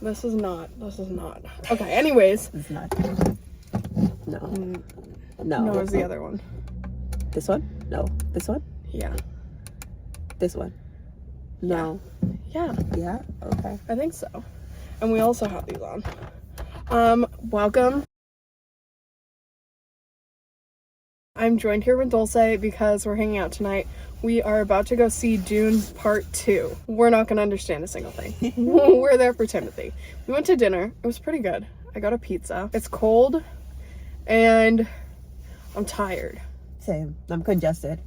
This is not. Okay, anyways. It's not. No. No, it's the other one. This one? No. This one? Yeah. This one? No. Yeah. Yeah? Okay. I think so. And we also have these on. Welcome. I'm joined here with Dulce because we're hanging out tonight. We are about to go see Dune Part 2. We're not going to understand a single thing. We're there for Timothy. We went to dinner. It was pretty good. I got a pizza. It's cold and I'm tired. Same. I'm congested.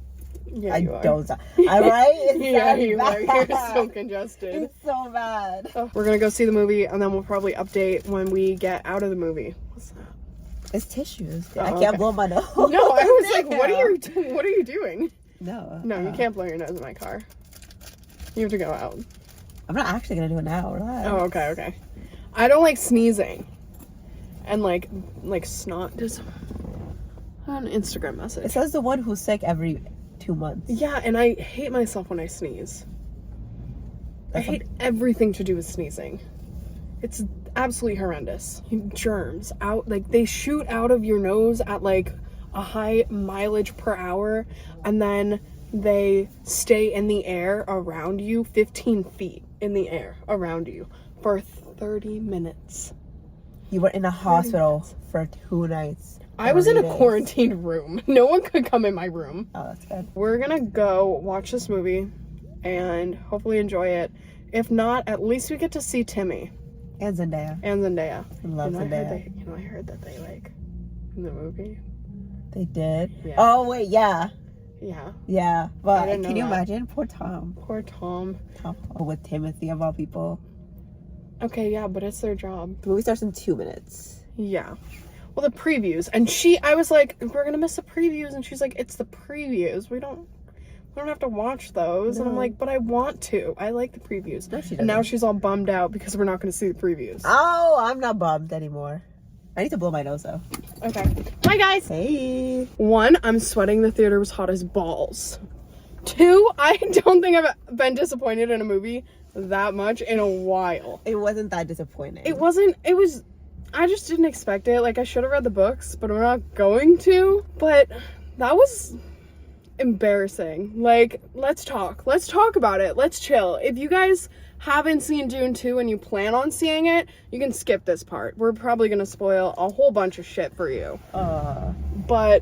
Yeah, you are. Don't. I'm right? It's Yeah, you bad. are. You're so congested. It's so bad. We're going to go see the movie and then we'll probably update when we get out of the movie. What's that? It's tissues. Oh, I can't blow my nose. No, I was like, what are you doing? No. No, you can't blow your nose in my car. You have to go out. I'm not actually gonna do it now. Relax. Oh, okay. I don't like sneezing. And like snot. Just an Instagram message. It says the one who's sick every 2 months. Yeah, and I hate myself when I sneeze. I hate everything to do with sneezing. It's absolutely horrendous. Germs out, like they shoot out of your nose at like a high mileage per hour and then they stay in the air around you 15 feet in the air around you for 30 minutes. You were in a hospital for 2 nights. I was in a quarantined room. No one could come in my room. Oh, that's good. We're gonna go watch this movie and hopefully enjoy it. If not, at least we get to see Timmy. And Zendaya. I love Zendaya. I heard that they like in the movie. They did? Yeah. Oh, wait, yeah. Yeah. Yeah. But I didn't know can you that. imagine? Poor Tom. Tom. With Timothy, of all people. Okay, yeah, but it's their job. The movie starts in 2 minutes. Yeah. Well, the previews. And I was like, we're gonna miss the previews. And she's like, it's the previews. We don't have to watch those. No. And I'm like, but I want to. I like the previews. No, she doesn't. And now she's all bummed out because we're not gonna see the previews. Oh, I'm not bummed anymore. I need to blow my nose, though. Okay. Bye, guys. Hey. 1, I'm sweating. The theater was hot as balls. 2, I don't think I've been disappointed in a movie that much in a while. It wasn't that disappointing. I just didn't expect it. Like, I should have read the books, but I'm not going to. But that was embarrassing. Like, let's talk about it. Let's chill. If you guys haven't seen Dune 2 and you plan on seeing it, you can skip this part. We're probably gonna spoil a whole bunch of shit for you. But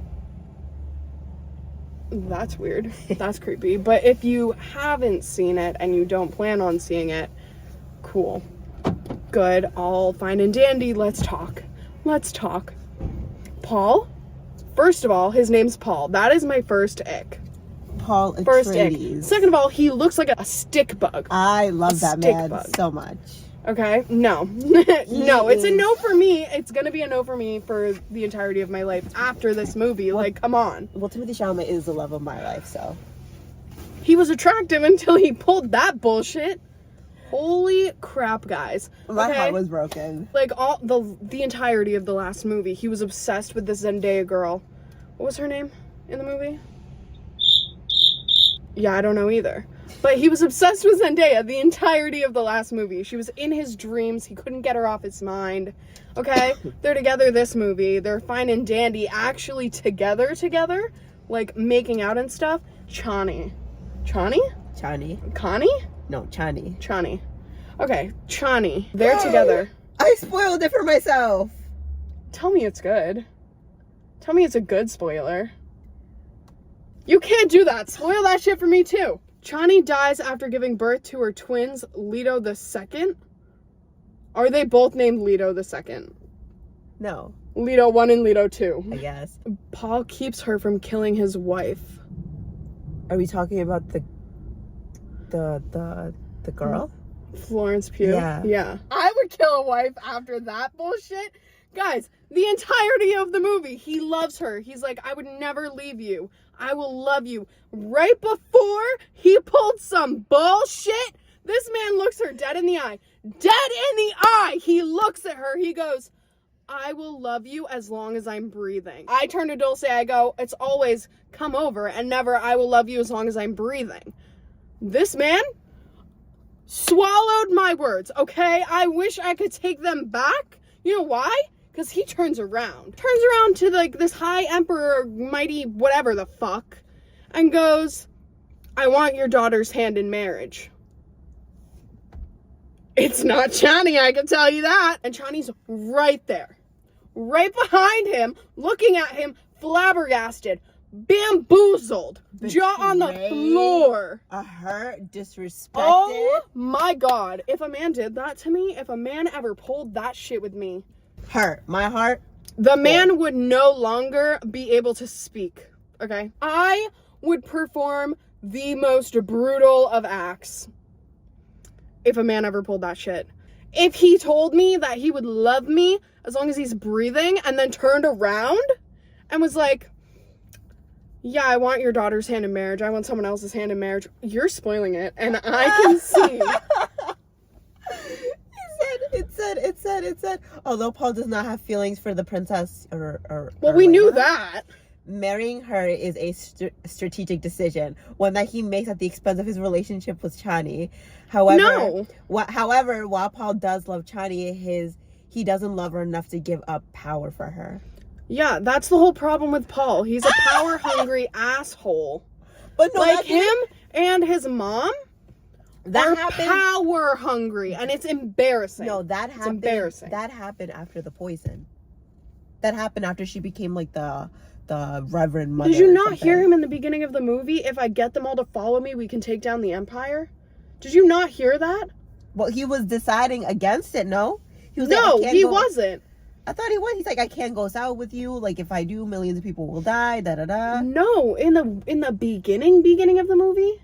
that's weird. That's creepy. But if you haven't seen it and you don't plan on seeing it, cool. Good. All fine and dandy. Let's talk. Paul? First of all, his name's Paul. That is my first ick. Paul Atreides. First ick. Second of all, he looks like a stick bug. I love that man bug. so much. Okay? No. No, it's a no for me. It's gonna be a no for me for the entirety of my life after this movie. Like, come on. Well, Timothée Chalamet is the love of my life, so. He was attractive until he pulled that bullshit. Holy crap, guys. My heart was broken. Like, all the entirety of the last movie, he was obsessed with this Zendaya girl. What was her name in the movie? Yeah, I don't know either. But he was obsessed with Zendaya the entirety of the last movie. She was in his dreams. He couldn't get her off his mind. Okay? They're together this movie. They're fine and dandy. Actually together. Like, making out and stuff. Chani. Connie? No, Chani. Okay, Chani. They're together. I spoiled it for myself. Tell me it's good. Tell me it's a good spoiler. You can't do that. Spoil that shit for me too. Chani dies after giving birth to her twins, Leto II. Are they both named Leto II? No. Leto 1 and Leto 2. I guess. Paul keeps her from killing his wife. Are we talking about the girl? Florence Pugh? Yeah. I would kill a wife after that bullshit. Guys, the entirety of the movie, he loves her. He's like, I would never leave you. I will love you. Right before he pulled some bullshit, this man looks her dead in the eye. Dead in the eye! He looks at her. He goes, I will love you as long as I'm breathing. I turn to Dulce, I go, it's always come over and never I will love you as long as I'm breathing. This man, swallowed my words, okay? I wish I could take them back. You know why? Because he turns around to like this high emperor, mighty whatever the fuck, and goes, I want your daughter's hand in marriage. It's not Chani, I can tell you that. And Chani's right there, right behind him, looking at him, flabbergasted, bamboozled, jaw on the floor. Hurt, disrespected. Oh my God. If a man did that to me, if a man ever pulled that shit with me, hurt. My heart. The man would no longer be able to speak, okay? I would perform the most brutal of acts if a man ever pulled that shit. If he told me that he would love me as long as he's breathing and then turned around and was like, yeah, I want your daughter's hand in marriage. I want someone else's hand in marriage. You're spoiling it, and I can see. It said, although Paul does not have feelings for the princess or we knew that. Marrying her is a strategic decision, one that he makes at the expense of his relationship with Chani. However, while Paul does love Chani, he doesn't love her enough to give up power for her. Yeah, that's the whole problem with Paul. He's a power-hungry asshole. But no, like him and his mom are happened. Power-hungry, and it's embarrassing. No, that happened. It's embarrassing. That happened after the poison. That happened after she became like the Reverend Mother. Did you not hear him in the beginning of the movie? If I get them all to follow me, we can take down the Empire. Did you not hear that? Well, he was deciding against it. No, he wasn't. I thought he was. He's like, I can't go south with you. Like, if I do, millions of people will die. Da da da. No, in the beginning of the movie,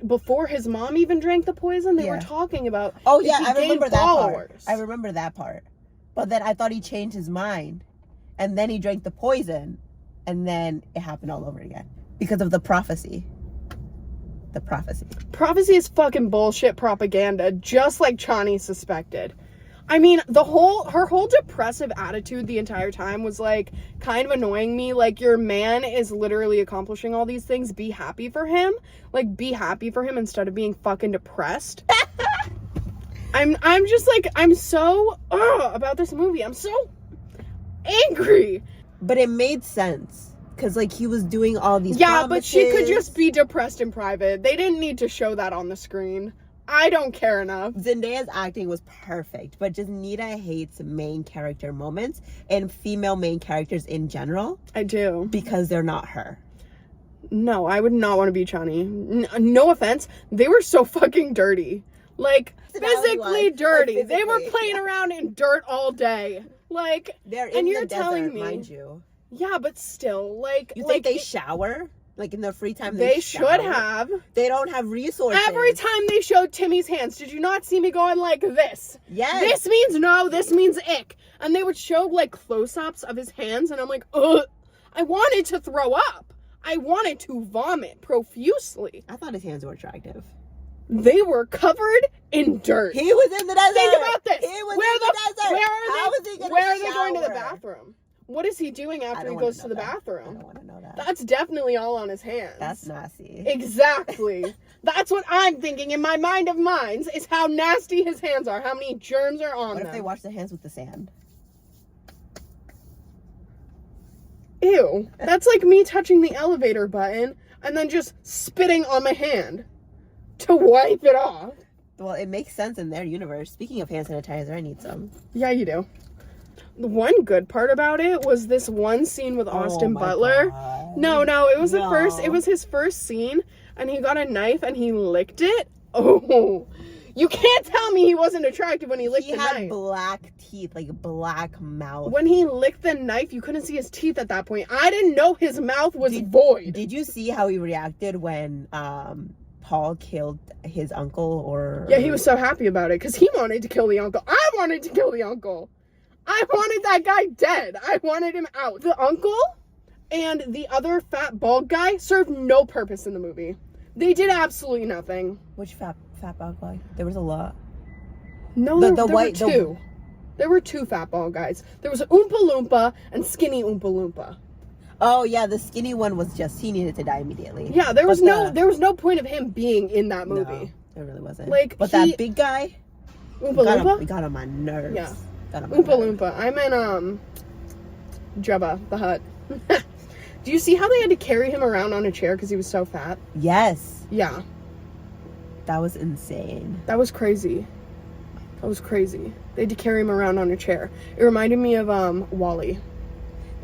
before his mom even drank the poison, they were talking about. Oh yeah, I remember that part. I remember that part. But then I thought he changed his mind, and then he drank the poison, and then it happened all over again because of the prophecy. The prophecy. Prophecy is fucking bullshit propaganda, just like Chani suspected. I mean, her whole depressive attitude the entire time was like kind of annoying me. Like, your man is literally accomplishing all these things. Be happy for him. Like, be happy for him instead of being fucking depressed. I'm just like, I'm so about this movie. I'm so angry. But it made sense. Because, like, he was doing all these promises. But she could just be depressed in private. They didn't need to show that on the screen. I don't care enough. Zendaya's acting was perfect, but just Nita hates main character moments and female main characters in general. I do. Because they're not her. No, I would not want to be Chani. No offense. They were so fucking dirty. Like, physically dirty. Like, they were playing around in dirt all day. Like, they're in the desert, mind you. Yeah, but still, like... You think they shower? Like, in their free time, they should have. They don't have resources. Every time they showed Timmy's hands, did you not see me going like this? Yes. This means no, this means ick. And they would show, like, close-ups of his hands, and I'm like, ugh. I wanted to throw up. I wanted to vomit profusely. I thought his hands were attractive. They were covered in dirt. He was in the desert. Think about this. He was in the desert. Where are they going to the bathroom? What is he doing after he goes to the bathroom? I don't want to know that. That's definitely all on his hands. That's nasty. Exactly. That's what I'm thinking in my mind of minds, is how nasty his hands are, how many germs are on them. What if they wash their hands with the sand? Ew. That's like me touching the elevator button and then just spitting on my hand to wipe it off. Well, it makes sense in their universe. Speaking of hand sanitizer, I need some. Yeah, you do. The one good part about it was this one scene with Austin Butler. God. No, it was it was his first scene, and he got a knife and he licked it. Oh, you can't tell me he wasn't attractive when he licked the knife. He had black teeth, like black mouth. When he licked the knife, you couldn't see his teeth at that point. I didn't know his mouth was void. Did you see how he reacted when Paul killed his uncle? Yeah, he was so happy about it because he wanted to kill the uncle. I wanted to kill the uncle. I wanted that guy dead. I wanted him out. The uncle and the other fat bald guy served no purpose in the movie. They did absolutely nothing. Which fat bald guy? There was a lot. No, there were two. There were two fat bald guys. There was Oompa Loompa and Skinny Oompa Loompa. Oh yeah, the skinny one was he needed to die immediately. Yeah, there was no point of him being in that movie. It really wasn't. Like, but that big guy, Oompa Loompa? He got on my nerves. Yeah. Oompa Loompa. I'm in, Jabba the Hutt. Do you see how they had to carry him around on a chair because he was so fat? Yes. Yeah. That was insane. That was crazy. They had to carry him around on a chair. It reminded me of, WALL-E.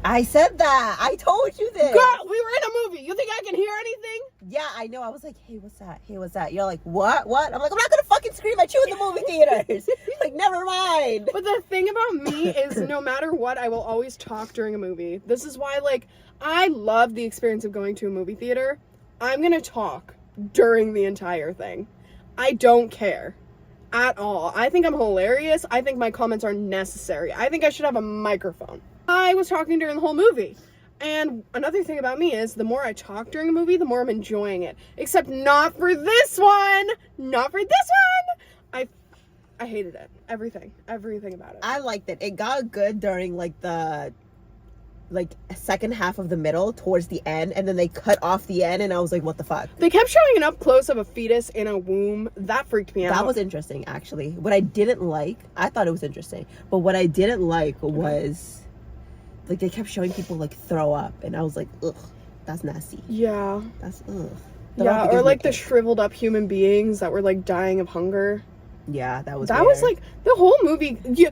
I said that. I told you this. Girl, we were in a movie. You think I can hear anything? Yeah, I know. I was like, hey, what's that? Hey, what's that? You're like, what? I'm like, I'm not going to fucking scream at you in the movie theaters. Like, never mind. But the thing about me is no matter what, I will always talk during a movie. This is why, like, I love the experience of going to a movie theater. I'm going to talk during the entire thing. I don't care at all. I think I'm hilarious. I think my comments are necessary. I think I should have a microphone. I was talking during the whole movie. And another thing about me is the more I talk during a movie, the more I'm enjoying it. Except not for this one. Not for this one. I hated it. Everything about it. I liked it. It got good during like the second half of the middle towards the end, and then they cut off the end, and I was like, what the fuck? They kept showing an up close of a fetus in a womb. That freaked me out. That was interesting, actually. What I didn't like, I thought it was interesting, but what I didn't like was like they kept showing people like throw up, and I was like, ugh, that's nasty. Yeah. That's ugh. Yeah, or like the shriveled up human beings that were like dying of hunger. Yeah, that was like the whole movie. Yeah.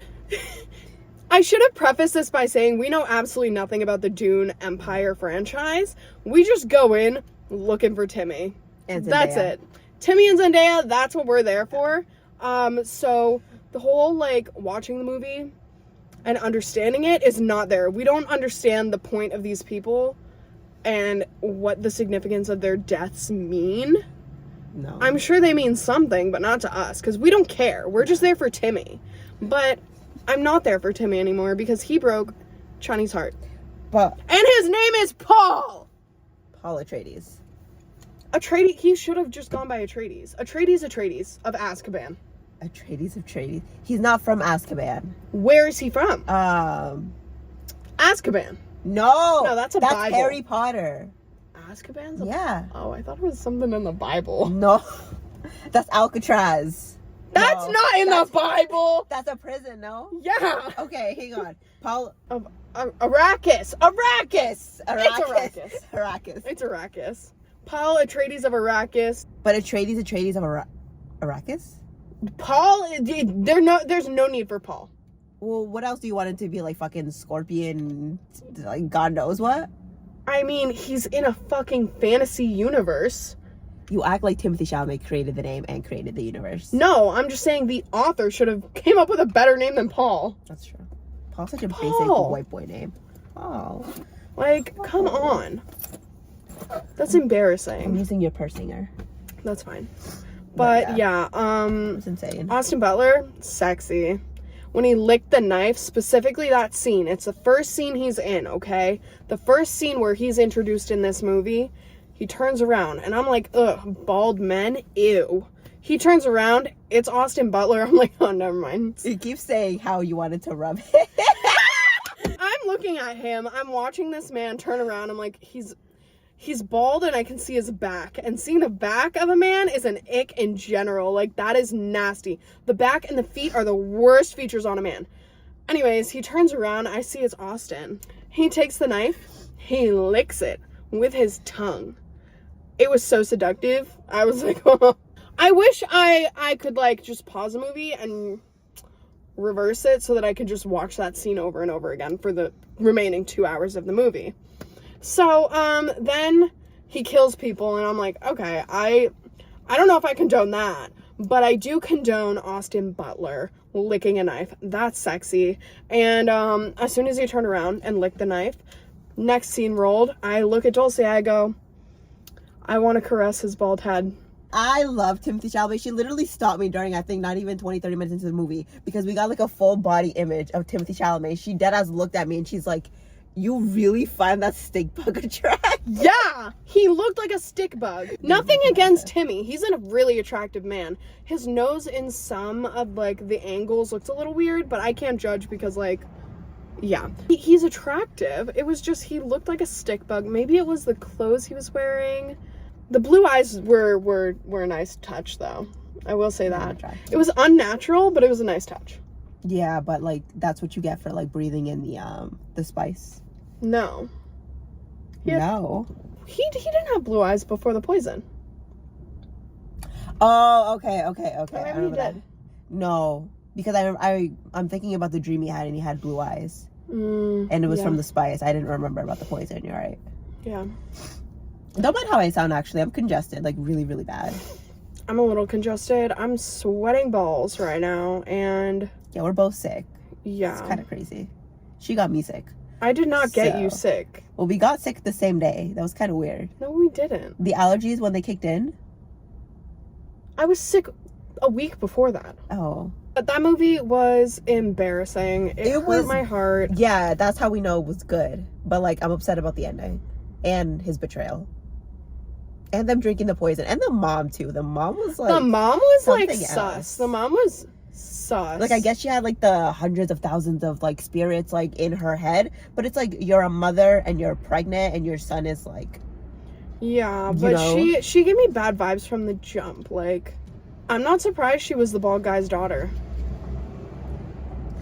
I should have prefaced this by saying we know absolutely nothing about the Dune Empire franchise. We just go in looking for Timmy. And Zendaya. That's it. Timmy and Zendaya, that's what we're there for. So the whole like watching the movie and understanding it is not there. We don't understand the point of these people and what the significance of their deaths mean. No. I'm sure they mean something, but not to us, because we don't care. We're just there for Timmy. But I'm not there for Timmy anymore because he broke Chani's heart. But and his name is Paul! Paul Atreides. Atreides, he should have just gone by Atreides. Atreides of Azkaban. Atreides. He's not from Azkaban. Where is he from? Azkaban. No, that's Bible. Harry Potter. Azkaban's Yeah. Oh, I thought it was something in the Bible. No, that's Alcatraz. That's not in the Bible. That's a prison, no? Yeah. Okay, hang on. Paul... Arrakis. It's Arrakis. It's Arrakis. Paul Atreides of Arrakis. But Atreides of Arrakis? Paul, there's no need for Paul. Well, what else do you want him to be, like, fucking Scorpion, like, God knows what? I mean, he's in a fucking fantasy universe. You act like Timothée Chalamet created the name and created the universe. No, I'm just saying the author should have came up with a better name than Paul. That's true. Paul's such a basic white boy name. Paul. Like, come on. That's embarrassing. I'm using your purse singer. That's fine. But yeah, it's insane. Austin Butler, sexy. When he licked the knife, specifically that scene, it's the first scene he's in, okay? The first scene where he's introduced in this movie, he turns around, and I'm like, ugh, bald men, ew. He turns around, it's Austin Butler, I'm like, oh, never mind. You keep saying how you wanted to rub it. I'm looking at him, I'm watching this man turn around, I'm like, he's bald and I can see his back. And seeing the back of a man is an ick in general. Like, that is nasty. The back and the feet are the worst features on a man. Anyways, he turns around. I see it's Austin. He takes the knife. He licks it with his tongue. It was so seductive. I was like, oh. I wish I could, like, just pause a movie and reverse it so that I could just watch that scene over and over again for the remaining 2 hours of the movie. So, then he kills people, and I'm like, okay, I don't know if I condone that, but I do condone Austin Butler licking a knife. That's sexy. And, as soon as he turned around and licked the knife, next scene rolled, I look at Dulce, I go, I want to caress his bald head. I love Timothée Chalamet. She literally stopped me during, I think, not even 20, 30 minutes into the movie, because we got, like, a full body image of Timothée Chalamet. She deadass looked at me, and she's like, you really find that stick bug attractive? Yeah, he looked like a stick bug. Nothing against Timmy. He's a really attractive man. His nose in some of, like, the angles looks a little weird, but I can't judge because, like, yeah. He's attractive. It was just, he looked like a stick bug. Maybe it was the clothes he was wearing. The blue eyes were a nice touch, though. I will say that. It was unnatural, but it was a nice touch. Yeah, but like that's what you get for like breathing in the spice. No. No. He didn't have blue eyes before the poison. Oh, okay. I Maybe he did. No, because I'm thinking about the dream he had, and he had blue eyes, and it was from the spice. I didn't remember about the poison. You're right. Yeah. Don't mind how I sound. Actually, I'm congested, like really, really bad. I'm a little congested. I'm sweating balls right now, and yeah, we're both sick. Yeah, it's kind of crazy. She got me sick. I did not get you sick. Well, we got sick the same day. That was kind of weird. No, we didn't. The allergies when they kicked in. I was sick a week before that. Oh. But that movie was embarrassing. It hurt my heart. Yeah, that's how we know it was good. But like, I'm upset about the ending and his betrayal. And them drinking the poison. And the mom, too. The mom was like... The mom was like else. sus. The mom was sus. Like, I guess she had like the hundreds of thousands of like spirits like in her head. But it's like, you're a mother and you're pregnant and your son is like... Yeah, but she gave me bad vibes from the jump. Like, I'm not surprised she was the bald guy's daughter.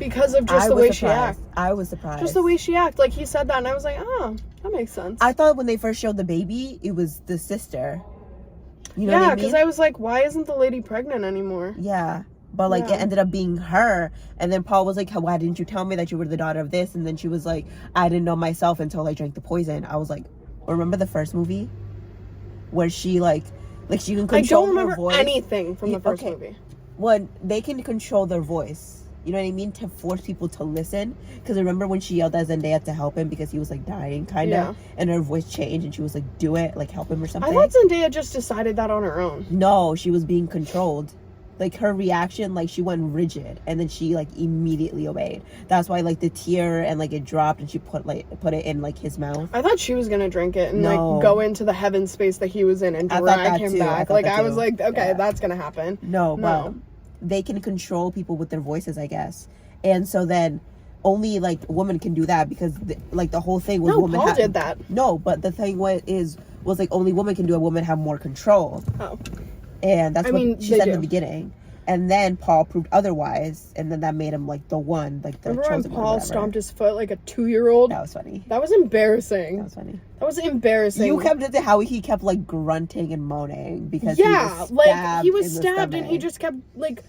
Because of just the way she acted. I was surprised. Just the way she acted. Like, he said that and I was like, oh, that makes sense. I thought when they first showed the baby, it was the sister. You know what I mean? Yeah, because I was like, why isn't the lady pregnant anymore? Yeah. But like, it ended up being her. And then Paul was like, why didn't you tell me that you were the daughter of this? And then she was like, I didn't know myself until I drank the poison. I was like, remember the first movie? Where she like she can control her voice. I don't remember anything from the first movie. When they can control their voice, you know what I mean, to force people to listen. Because I remember when she yelled at Zendaya to help him because he was like dying, kind of, and her voice changed, and she was like, "Do it, like help him or something." I thought Zendaya just decided that on her own. No, she was being controlled. Like her reaction, like she went rigid, and then she like immediately obeyed. That's why like the tear and like it dropped, and she put it in like his mouth. I thought she was gonna drink it and like go into the heaven space that he was in and drag him back. I was like, okay, that's gonna happen. No, but they can control people with their voices, I guess. And so then only like a woman can do that because like the whole thing was women. Paul did that. No, but the thing was like only women can do it. Women have more control. Oh. And that's what she said in the beginning. And then Paul proved otherwise, and then that made him like the one, like the Remember chosen when Paul one. stomped his foot like a 2-year-old? That was funny. That was embarrassing. That was funny. That was embarrassing. You kept it to how he kept like grunting and moaning because he was stabbed and he just kept like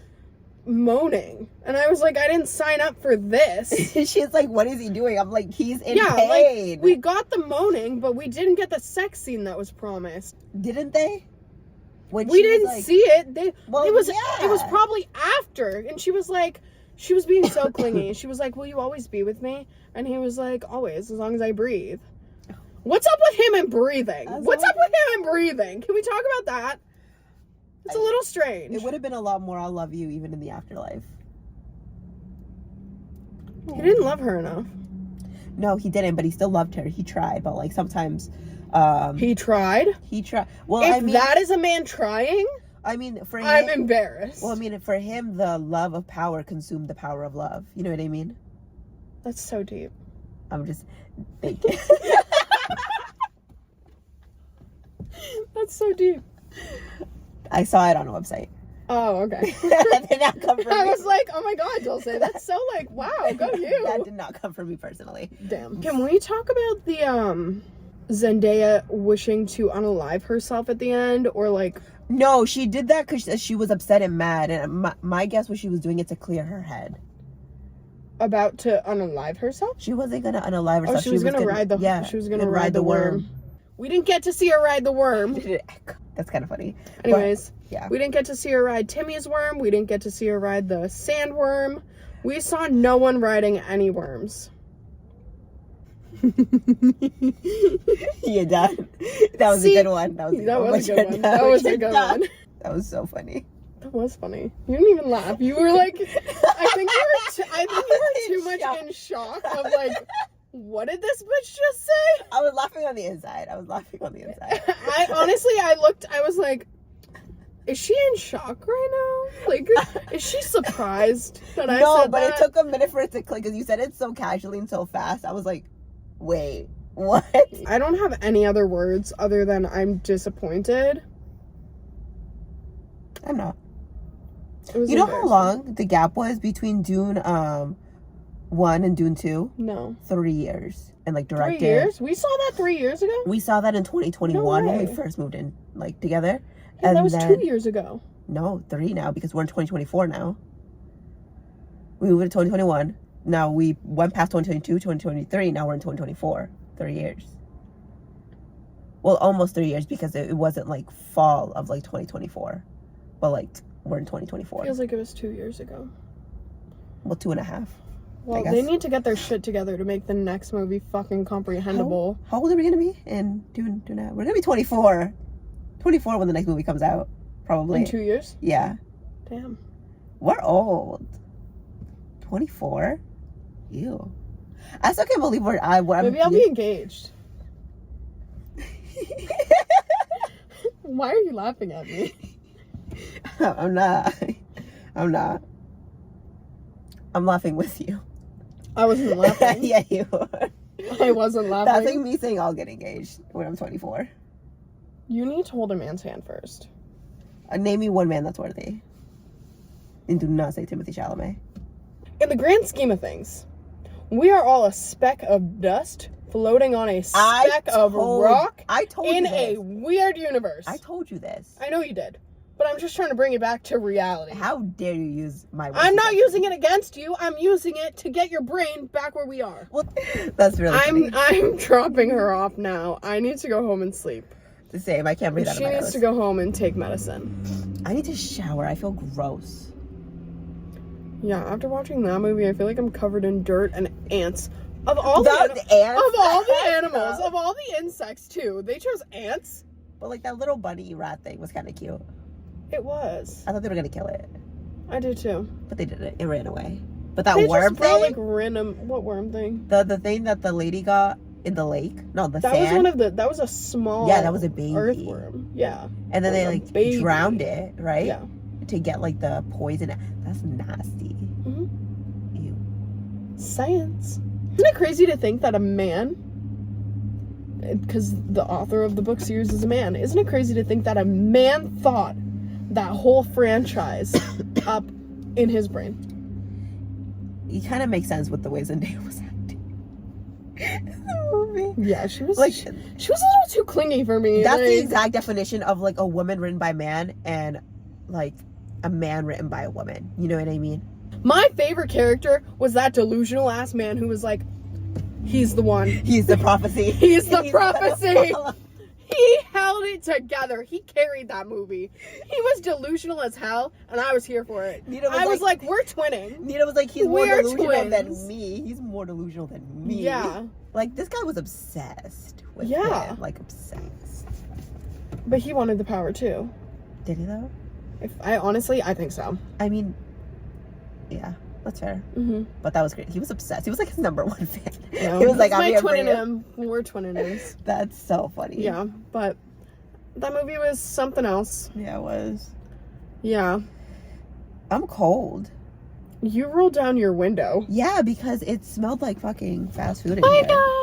moaning, and I was like, I didn't sign up for this. She's like, what is he doing? I'm like, he's in pain. Like, we got the moaning, but we didn't get the sex scene that was promised. Didn't they? We didn't see it. It was probably after, and she was being so clingy. She was like, will you always be with me? And he was like, always, as long as I breathe. What's up with him and breathing? Can we talk about that? It's a little strange. It would have been a lot more I'll love you even in the afterlife. He didn't love her enough. No, he didn't, but he still loved her. He tried, but like sometimes he tried. Well, if that is a man trying, I mean, for him, I'm embarrassed. Well, I mean, for him, the love of power consumed the power of love. You know what I mean? That's so deep. I'm just thinking. That's so deep. I saw it on a website. Oh, okay. That did not come from me. I was like, oh my god, Dulce, that's so like, wow, go you. That did not come from me personally. Damn. Can we talk about the Zendaya wishing to unalive herself at the end, or like? No, she did that because she was upset and mad, and my guess was she was doing it to clear her head. About to unalive herself? She wasn't gonna unalive herself. Oh, she was gonna ride the. Yeah, she was gonna ride the worm. We didn't get to see her ride the worm. That's kind of funny. Anyways, yeah, we didn't get to see her ride Timmy's worm. We didn't get to see her ride the sandworm. We saw no one riding any worms. You're done. That was a good one. That was a good one. That was so funny. That was funny. You didn't even laugh. You were like, I think you were too much in shock of like, what did this bitch just say? I was laughing on the inside. I was like, is she in shock right now? Like, is she surprised that I said that? No, but it took a minute for it to click because you said it so casually and so fast. I was like, wait, what? I don't have any other words other than I'm disappointed. I'm not. You know how long the gap was between Dune 1 and Dune 2? No. 3 years. And like directed. 3 years? We saw that 3 years ago? We saw that in 2021 when we first moved in like together. Yeah, and that was 2 years ago. No, 3 now because we're in 2024 now. We moved in 2021. Now we went past 2022, 2023. Now we're in 2024. 3 years. Well, almost 3 years because it wasn't like fall of like 2024. But like we're in 2024. Feels like it was 2 years ago. Well, 2.5. Well, they need to get their shit together to make the next movie fucking comprehensible. How old are we gonna be in Dune? We're gonna be 24. 24 when the next movie comes out. Probably. In 2 years? Yeah. Damn. We're old. 24? Ew. I still can't believe maybe I'll be engaged. Why are you laughing at me? I'm not. I'm laughing with you. I wasn't laughing. Yeah, you were. I wasn't laughing. That's like me saying I'll get engaged when I'm 24. You need to hold a man's hand first. Name me one man that's worthy. And do not say Timothée Chalamet. In the grand scheme of things, we are all a speck of dust floating on a speck of rock in a weird universe. I told you this. I know you did. But I'm just trying to bring it back to reality. How dare you use my words? I'm not using it against you. I'm using it to get your brain back where we are. Well, that's really funny. I'm dropping her off now. I need to go home and sleep. The same. I can't breathe out of my nose. She needs to go home and take medicine. I need to shower. I feel gross. Yeah, after watching that movie, I feel like I'm covered in dirt and ants. Of all ants? Of all the animals, of all the insects too, they chose ants. But like that little bunny rat thing was kind of cute. It was. I thought they were gonna kill it. I did too. But they didn't. It ran away. But that worm thing? Like random. What worm thing? The thing that the lady got in the lake. No, the sand. That was one of the. That was a small. Yeah, that was a baby earthworm. Yeah. And then they drowned it, right? Yeah. To get like the poison. That's nasty. Mm-hmm. Ew. Science. Isn't it crazy to think that a man? Because the author of the book series is a man. Isn't it crazy to think that a man thought that whole franchise up in his brain? It kind of makes sense with the way Zendaya was acting in the movie. Yeah, she was like she was a little too clingy for me. That's the exact definition of like a woman written by a man and like a man written by a woman. You know what I mean? My favorite character was that delusional ass man who was like, he's the one. He's the prophecy. He's the prophecy. He held it together. He carried that movie. He was delusional as hell, and I was here for it. I was like, we're twinning. Nita was like, he's more delusional than me. He's more delusional than me. Yeah. Like, this guy was obsessed with him. Like, obsessed. But he wanted the power, too. Did he, though? I think so. I mean, yeah. That's fair. Mm-hmm. But that was great. He was obsessed. He was like his number one fan. No, he was like, I'm twinning him. We're twinning him. That's so funny. Yeah, but that movie was something else. Yeah, it was. Yeah. I'm cold. You rolled down your window. Yeah, because it smelled like fucking fast food in Oh my here. God.